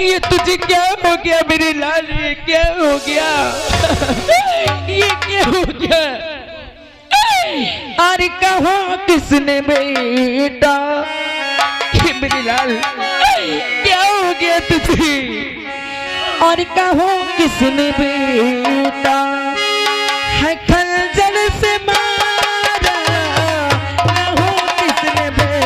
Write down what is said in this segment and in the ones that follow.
ये तुझे क्या हो गया मेरे लाल, ये क्या हो गया, ये क्या हो गया? अरे कहा किसने बेटा, ये मेरे लाल क्या हो गया तुझे? और कहो किसने बेटा है खंजर से मारा, कहो किसने बेटा।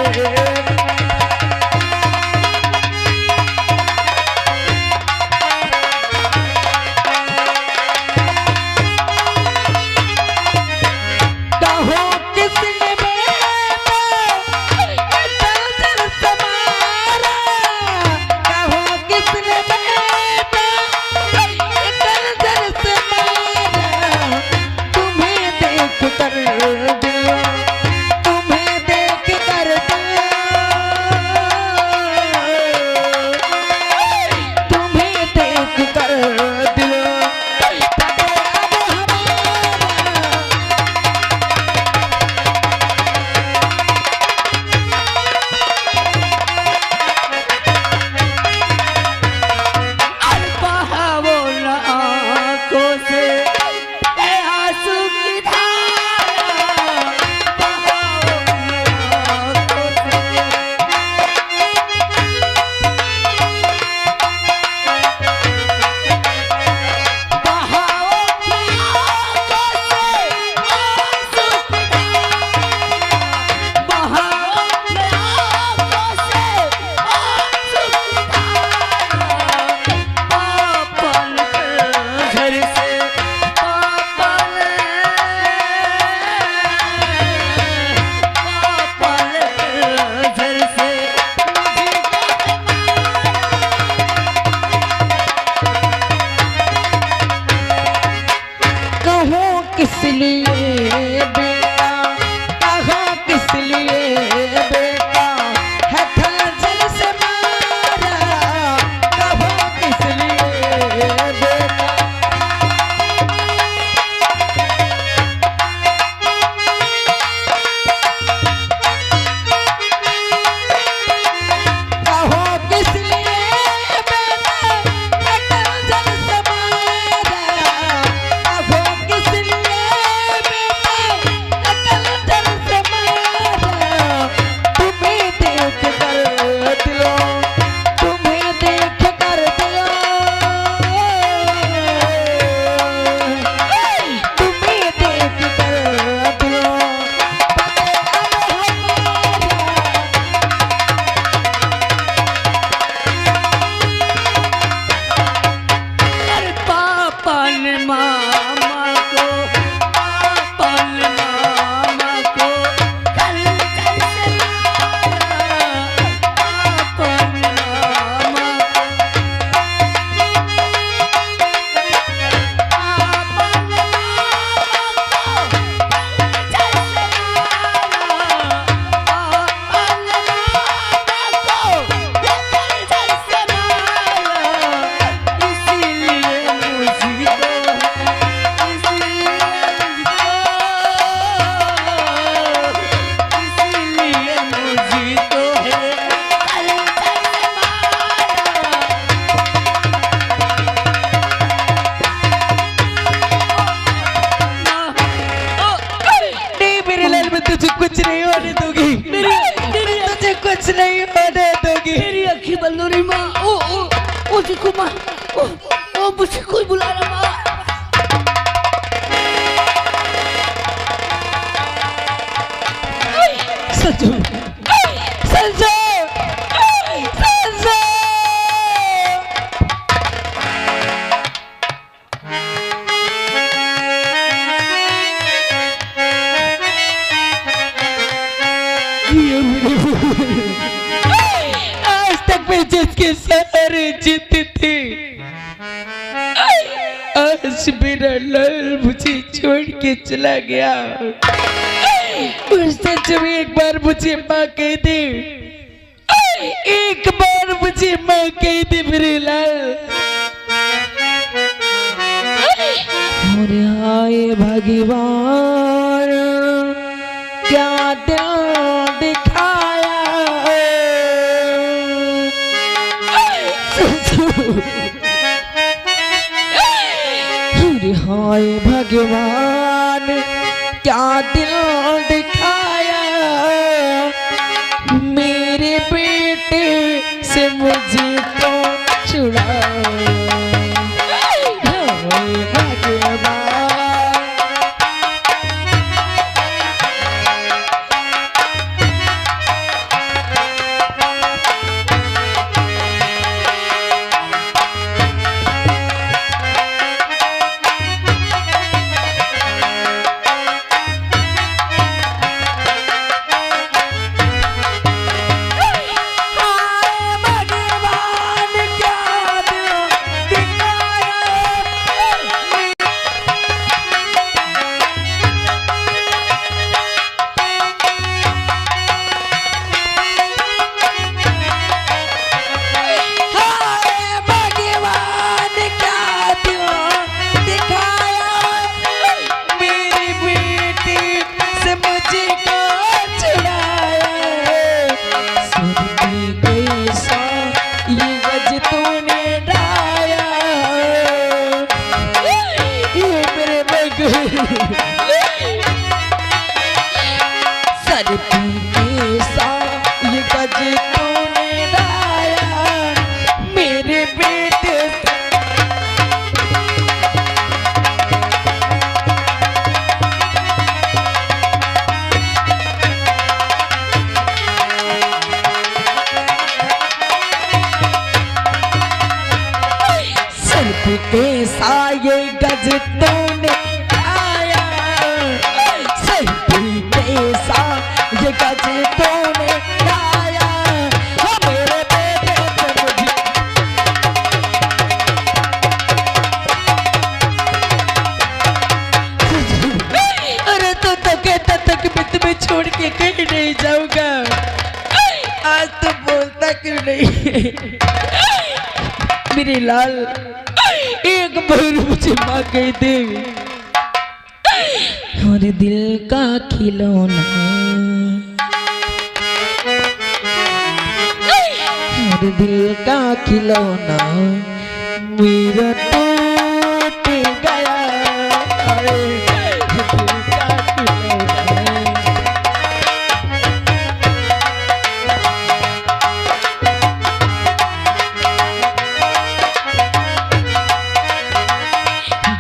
कुछ नहीं होने दोगी। मेरी अखी बंद हो रही माँ। ओ देखो माँ, ओ मुझे कोई बुला रहा माँ। संजू, संजू, संजू। आज तक मैं जिसके सहारे जीती थी, आज मेरा लाल मुझे छोड़ के चला गया। उसने जब एक बार मुझे माँ कह दे, एक बार मुझे माँ कह दे मेरे लाल। और हाय भगवान क्या दिल दिखाया है। अरे हाय भगवान क्या दिल दिखाया मेरे बेटे से मुझे तो छुड़ाया। हाय भगवान कैसा ये गज तूने आया सही कैसा ये गज तूने आया मेरे बेटे से मुझे अरे तो कहता था कि मैं तुम्हें छोड़ के कहीं नहीं जाऊंगा आज तो बोलता क्यों नहीं मेरे लाल एक बार मुझे माँ कह दे और दिल का खिलौना और दिल का खिलौना मेरा टूट गया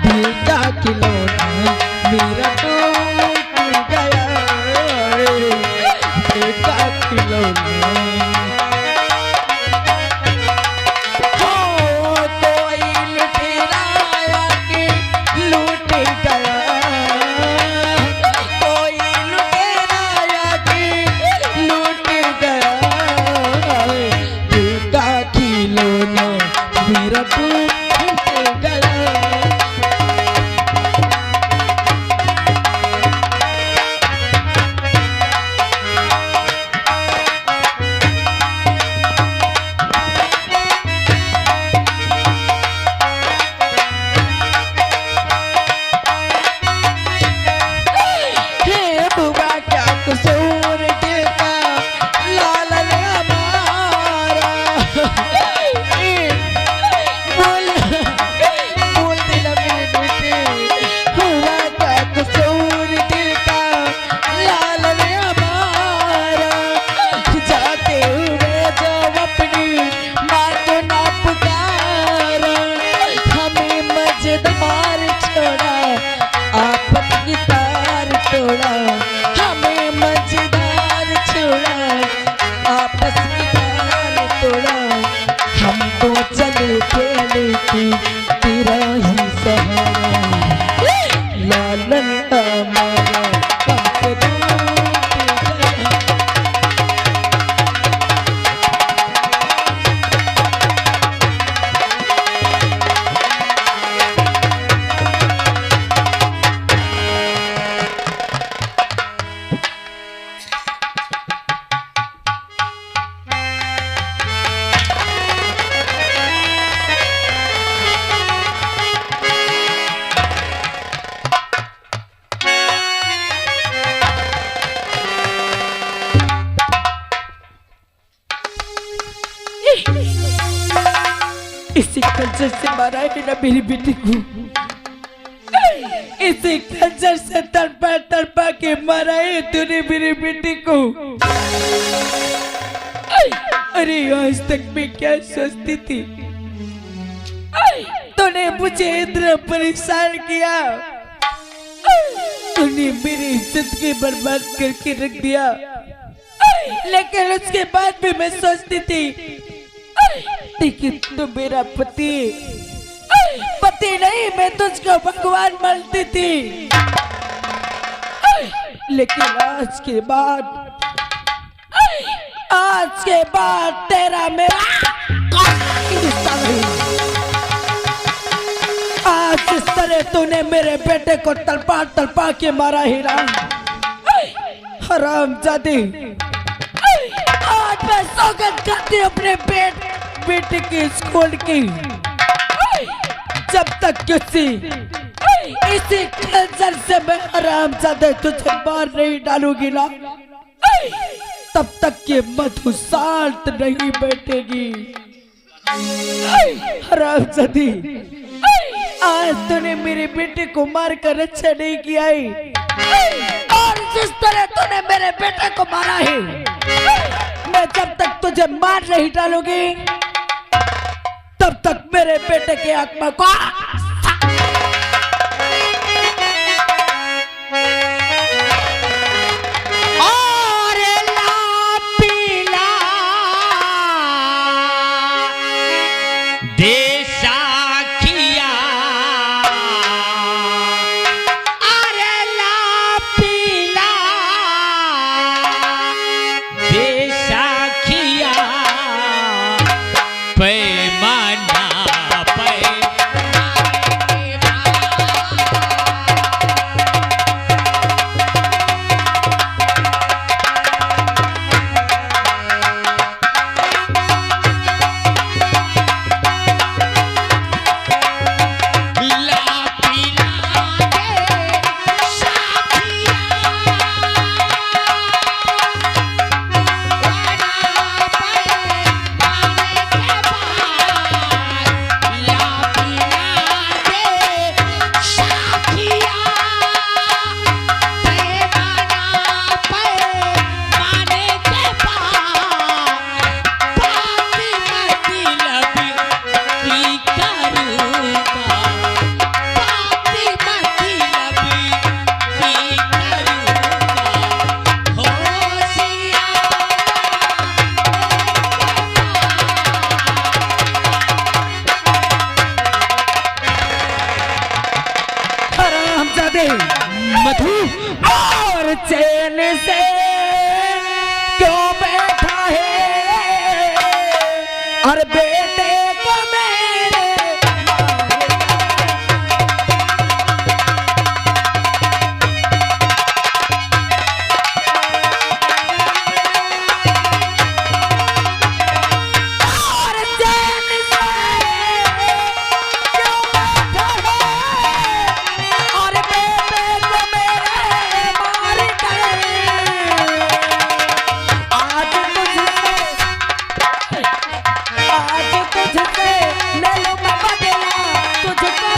दिल का खिलौना मेरा टूट गया बेटा खिलौना कोई लुटेरा आके लूट गया कोई लुटेरा आके लूट गया बेटा खिलौना मेरा टूट गया। बोले इसी खंजर से मारा है ना मेरी बेटी को, इसी खंजर से तड़पा तड़पा के मारा है तूने मेरी बेटी को। अरे आज तक मैं क्या सोचती थी, तूने मुझे इतना परेशान किया, तूने मेरी इज्जत की बर्बाद करके रख दिया। लेकिन उसके बाद भी मैं सोचती थी लेकिन तू मेरा पति नहीं, मैं तुझको भगवान मानती थी। लेकिन आज के बाद तेरा मेरा आज इस तरह तूने मेरे बेटे को तड़पा तड़पा के मारा हीरा, हरामजादी। आज मैं सौगंध करती हूँ अपने बेटे की स्कूल की, जब तक इसी खंजर से मैं हरामजादे तुझे मार नहीं डालूंगी ना, तब तक ये मधु शांत नहीं बैठेगी। हरामजादी, आज तूने मेरे बेटे को मार कर अच्छा नहीं किया है, और जिस तरह तूने मेरे बेटे को मारा है, मैं जब तक तुझे मार नहीं डालूंगी तब तक मेरे बेटे की आत्मा को मधु और चैन से क्यों बैठा है, और बेटे को मेरे और चैन से क्यों बैठा है, और बेटे को मेरे मार कर आज तुझसे ले लो मैं बदला तुझको।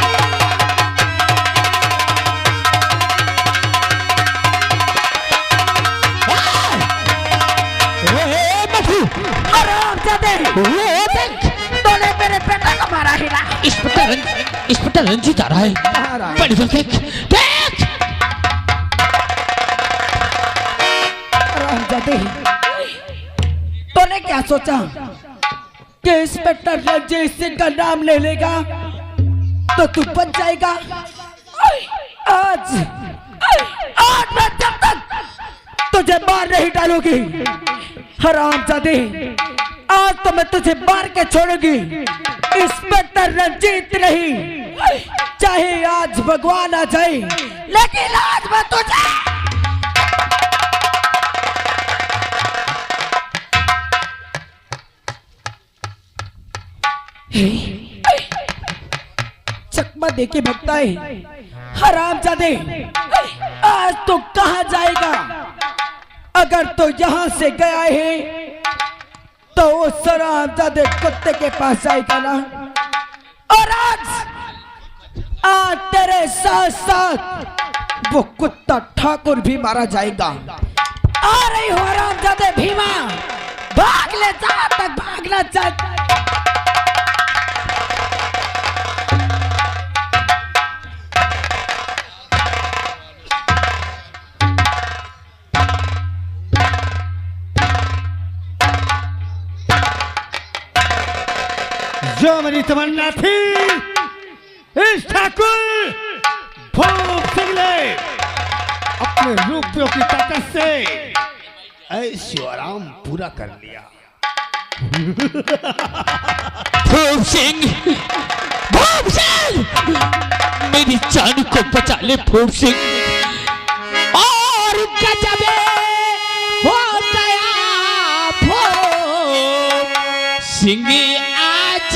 तूने मेरे बेटा को मारा ही ना। इंस्पेक्टर रंजीत आ रहा है, बड़ी देख देख। तूने क्या सोचा कि इंस्पेक्टर रंजीत सिंह का नाम ले लेगा तो तू बच जाएगा? आज मैं जब तक तुझे मार नहीं डालूंगी हरामजादे, आज तो मैं तुझे मार के छोड़ूंगी। इंस्पेक्टर रंजीत नहीं, चाहे आज भगवान आ जाए, लेकिन आज मैं तुझे चकमा देके भगता है। हरामजादे, आज तो कहां जाएगा? अगर तो यहां से गया है तो उस हरामजादे कुत्ते के पास जाएगा ना। और आज तेरे साथ साथ वो कुत्ता ठाकुर भी मारा जाएगा। आ रही हो हरामजादे भीमा, भाग ले जहां तक भागना चाहता। जो मेरी तमन्ना थी इस ठाकुर भूप सिंह ने अपने रुपयों की ताकत से ऐशो आराम पूरा कर लिया। भूप सिंह, भूप सिंह, मेरी जान को बचा ले भूप सिंह। और गजब हो गया भूप सिंह आज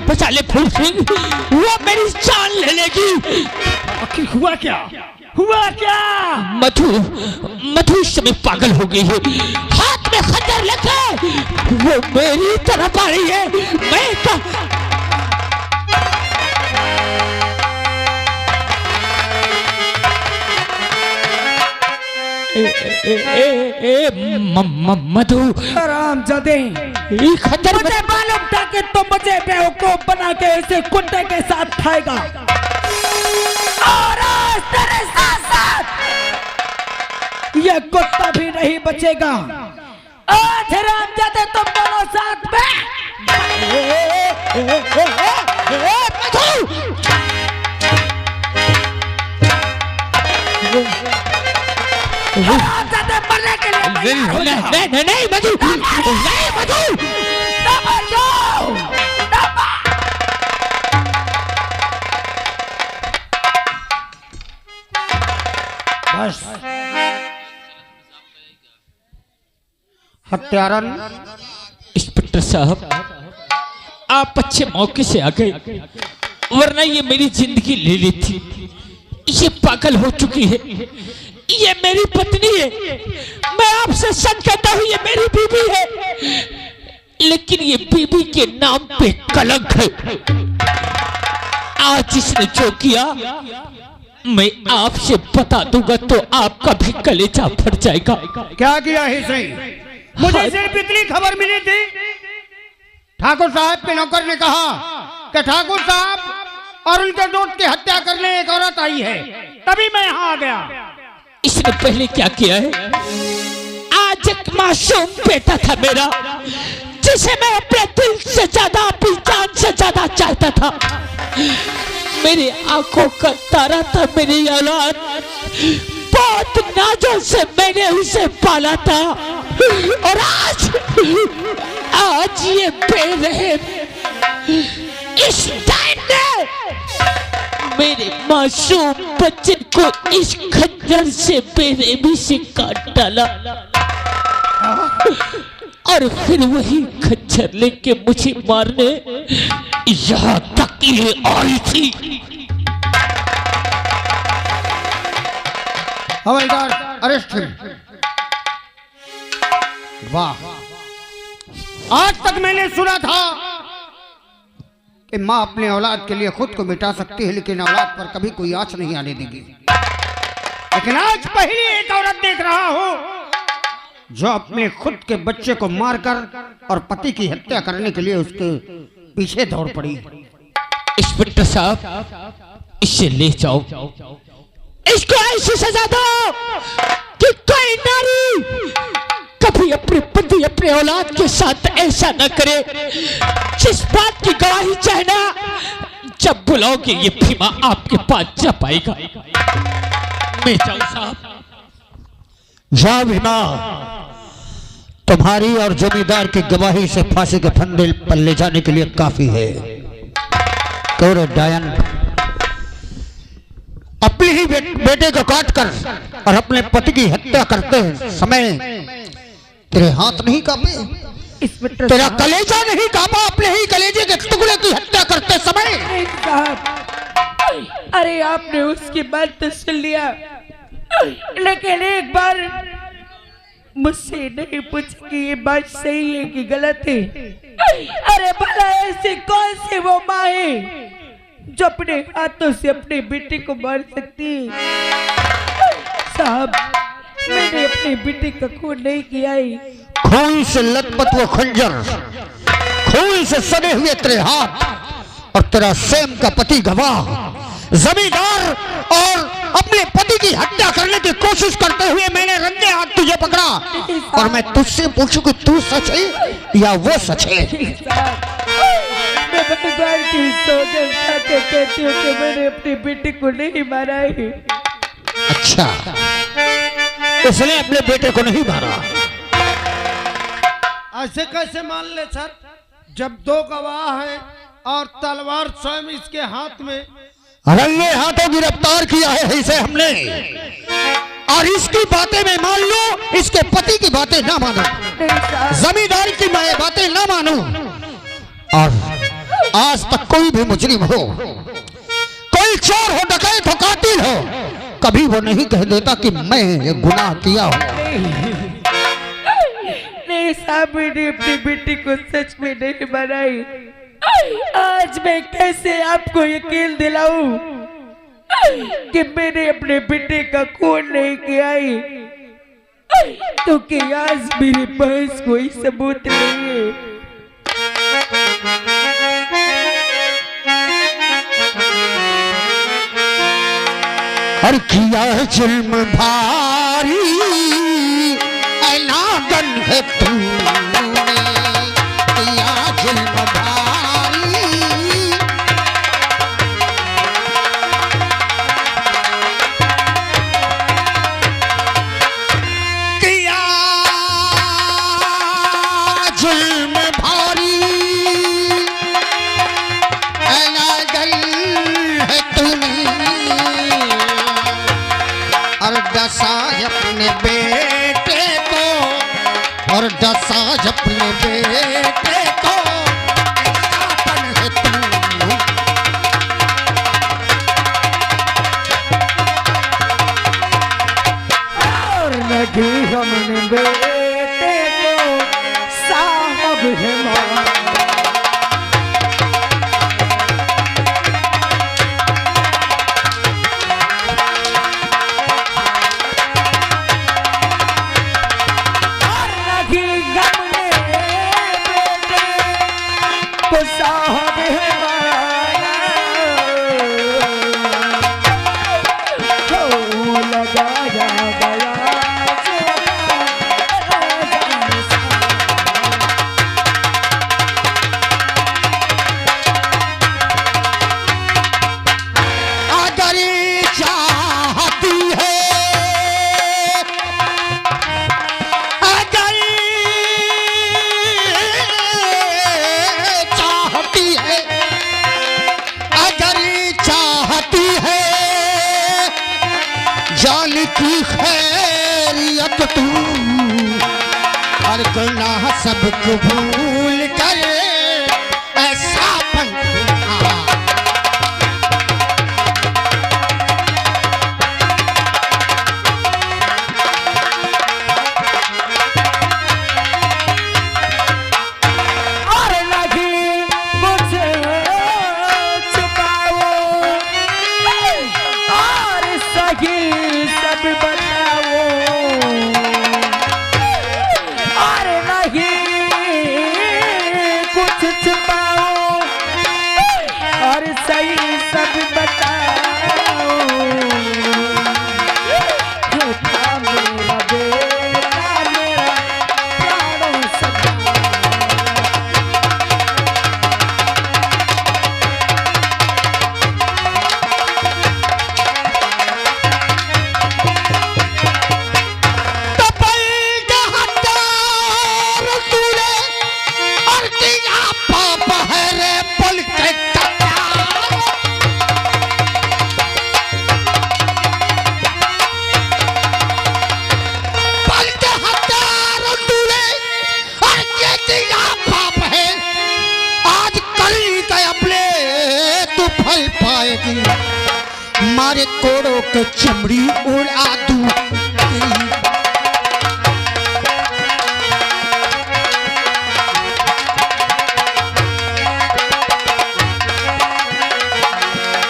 बचा ले भूप सिंह, वो मेरी जान ले लेगी। आखिर हुआ क्या, हुआ क्या? मधु, मधु इस समय पागल हो गई है। हाथ में खंजर लेकर वो मेरी तरफ आ रही है। मैं मधु, हरामजादे, खंजर मुझे मालूम था कि तुम मुझे बेवकूफ बना के इसे कुत्ते के साथ खाएगा। और आज तेरे साथ साथ ये कुत्ता भी नहीं बचेगा। आज हरामजादे तुम दोनों साथ में। हरामजादे मरने के लिए तैयार हो जाओ। नहीं मधु, नहीं मधु, ना मर जाओ, ना मर। बस हत्यारन। इंस्पेक्टर साहब, आप अच्छे मौके से आ गए, वरना ये मेरी जिंदगी ले ली थी। ये पागल हो चुकी है, ये मेरी पत्नी है। मैं आपसे सच कहता हूँ, ये मेरी बीवी है, लेकिन ये बीवी के नाम पे कलंक है। आज इसने जो किया मैं आपसे बता दूंगा तो आपका भी कलेजा फट जाएगा। क्या किया है सही? मुझे सिर्फ इतनी खबर मिली थी, ठाकुर साहब के नौकर ने कहा कि ठाकुर साहब और उनके दोस्त की हत्या करने एक औरत आई है, तभी मैं यहाँ आ गया। इसने पहले क्या किया है? आज एक मासूम बेटा था मेरा, जिसे मैं अपने दिल से ज्यादा, अपनी जान से ज्यादा चाहता था। मेरी आंखों का तारा था, मेरी औलाद। बहुत नाजों से मैंने उसे पाला था, और आज ये बेरहम इस टाइम ने मेरे मासूम बच्चे को इस खंजर से बेरहमी से काट डाला, और फिर वही खंजर लेके मुझे मारने यहाँ तक ये आई थी। हवलदार, अरेस्ट हिम। वाह, आज तक मैंने सुना था कि माँ अपने औलाद के लिए खुद को मिटा सकती है, लेकिन औलाद पर कभी कोई आंच नहीं आने देगी। लेकिन आज पहली एक औरत देख रहा हूं जो अपने खुद के बच्चे को मारकर और पति की हत्या करने के लिए उसके पीछे दौड़ पड़ी। इंस्पेक्टर साहब, इसे ले जाओ, इसको ऐसी सजा दो कि कोई नारी कभी अपने पति अपने औलाद के साथ ऐसा न करे। जिस बात की गवाही चाहना, जब बुलाओगे ये भीमा आपके पास जा पाएगा। मैं जाऊं साहब? जा भीमा, तुम्हारी और जमींदार की गवाही से फांसी के फंदे पर ले जाने के लिए काफी है। कौरे डायन, अपने ही बेटे को काट कर और अपने पति की हत्या करते समय तेरे हाथ नहीं कांपे? तेरा कलेजा नहीं कांपा अपने ही कलेजे के टुकड़े की हत्या करते समय? साहब, अरे आपने उसकी बात तो सुन लिया, लेकिन एक बार मुझसे नहीं पूछ कि ये बात सही है कि गलत है। अरे भला ऐसी कौन सी वो माँ है जो अपने हाथों से अपने बेटे को मार सकती है? साहब, मैंने अपने बेटे का खून नहीं किया है। खून से लथपथ वो खंजर, खून से सने हुए तेरे हाथ और तेरा सेम का पति गवाह, जमींदार और अपने पति की हत्या करने की कोशिश करते हुए मैंने रंगे हाथ तुझे पकड़ा और मैं तुझसे पूछूं कि तू सच है या वो सच है? मैं भगवान की सौगंध खाकर कहती हूँ कि मैंने अपने बेटे को नहीं मारा है। अच्छा, उसने अपने बेटे को नहीं मारा? ऐसे कैसे मान ले सर, जब दो गवाह हैं और तलवार स्वयं इसके हाथ में? रंगे हाथों गिरफ्तार किया है इसे हमने, और इसकी बातें मैं मान लूं, इसके पति की बातें ना मानूं, जमींदार की मैं बातें ना मानूं, और आज तक कोई भी मुजरिम हो, कोई चोर हो, डकैत हो, कातिल हो, कभी वो नहीं कह देता कि मैं ये गुनाह किया हूं। नहीं साहब, मैंने अपनी बेटी को सच में नहीं बनाई। आज मैं कैसे आपको यकीन दिलाऊं कि मैंने अपने बेटे का खून नहीं किया है, क्योंकि आज मेरे पास कोई सबूत नहीं है। और किया जुल्म भारी ऐलान है तूने, किया जुल्म भारी, किया जुल्म भारी ऐलान है तूने, और डसा अपने बेटे को, और डसा अपने बेटे को, ऐसापन है तू। और लगी हमने बेटे को साहब है मां। साहब है मारा, हो लगाया गया अगर चाहती है, अगर चाहती है, अगर चाहती है जान की खैरियत तू, और गुनाह सबको भूल कर ऐसा पंखा। और लगी मुझे छुपाओ और सही सब बताओ, और नहीं फल पाएगी, मारे कोड़ों के चमड़ी उड़ा दूंगी।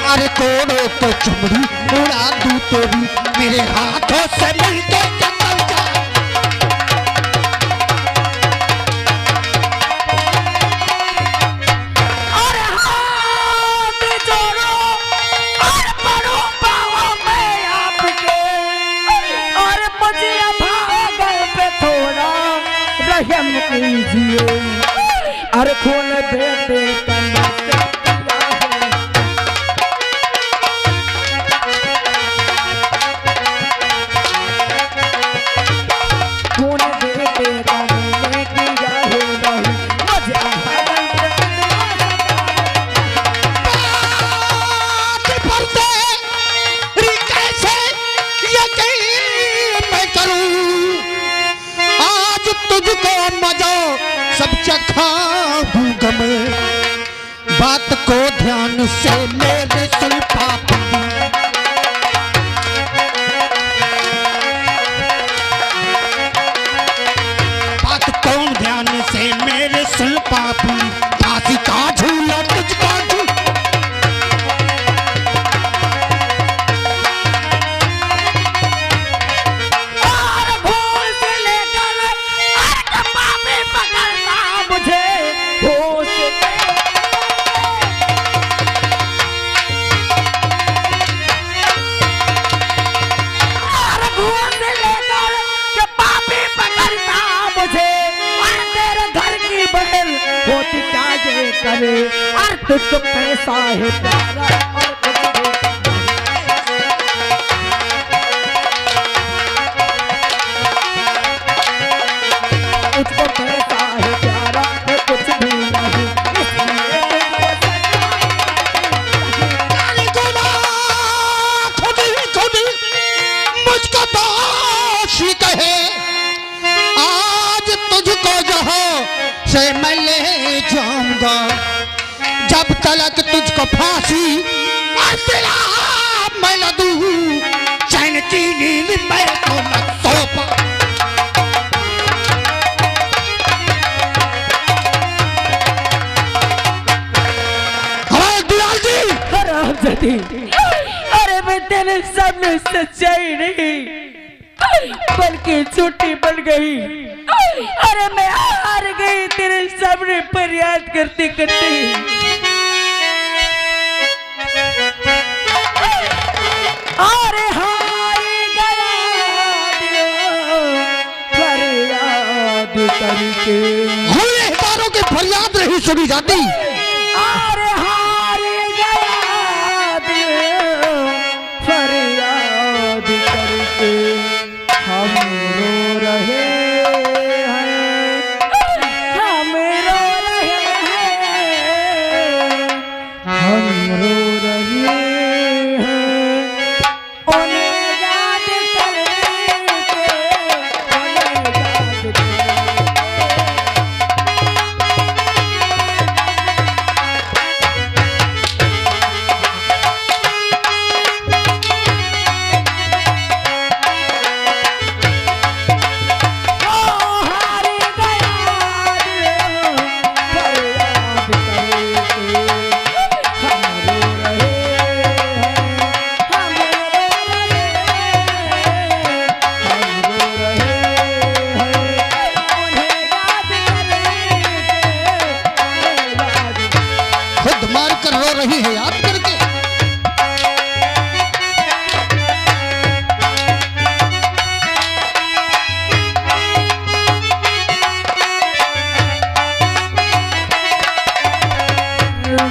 मारे कोड़ों के चमड़ी उड़ा दूं तेरी, मेरे हाथों से मिलके जल जा। रहम कीजिए, अरे खोल बेटे खून बेटे करने की जाहे नहीं, मुझे कैसे यकीन मैं करूं, आज तुझको मजा सब चखाऊंगा मैं, बात को ध्यान से मेरे सुन पापी। बात को ध्यान से मेरे सुन पापी, फांसी का झूला तुझको करे, और तुझको पैसा है प्यारा और तुझको पैसा है प्यारा, मैं कुछ भी नहीं, खुद मुझको दोषी कहे, आज तुझको जहाँ से मैं ले जाऊंगा, जब तलक तुझको फांसी और सिला मैं न दूं, चैन की नींद मैं तो न सो पाऊं। हमारे दुलाल जी, हरामजादी, अरे मैं तेरे सामने सच्चाई नहीं बल्कि झूठी बन गई, अरे मैं हार गई तेरे सामने फरियाद करते करते। अरे हार गया फरियाद करके, हुए हितारों की फरियाद नहीं सुनी जाती। अरे हार गया फरियाद करके, हम रो रहे हैं, हम रो रहे हैं, हम रो रहे हैं, उन्हें याद करके, उन्हें याद करके। रही है याद करके।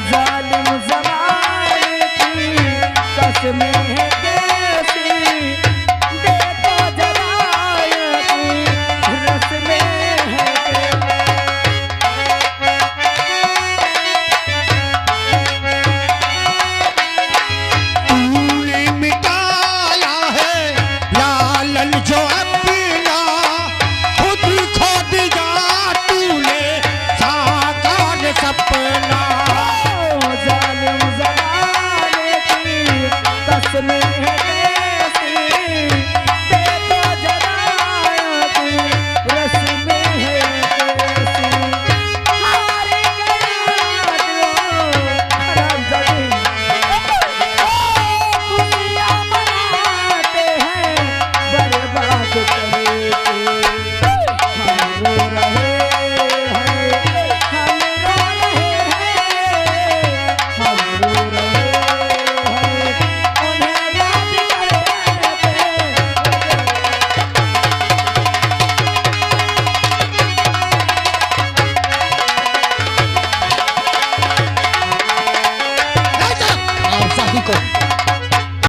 जालिम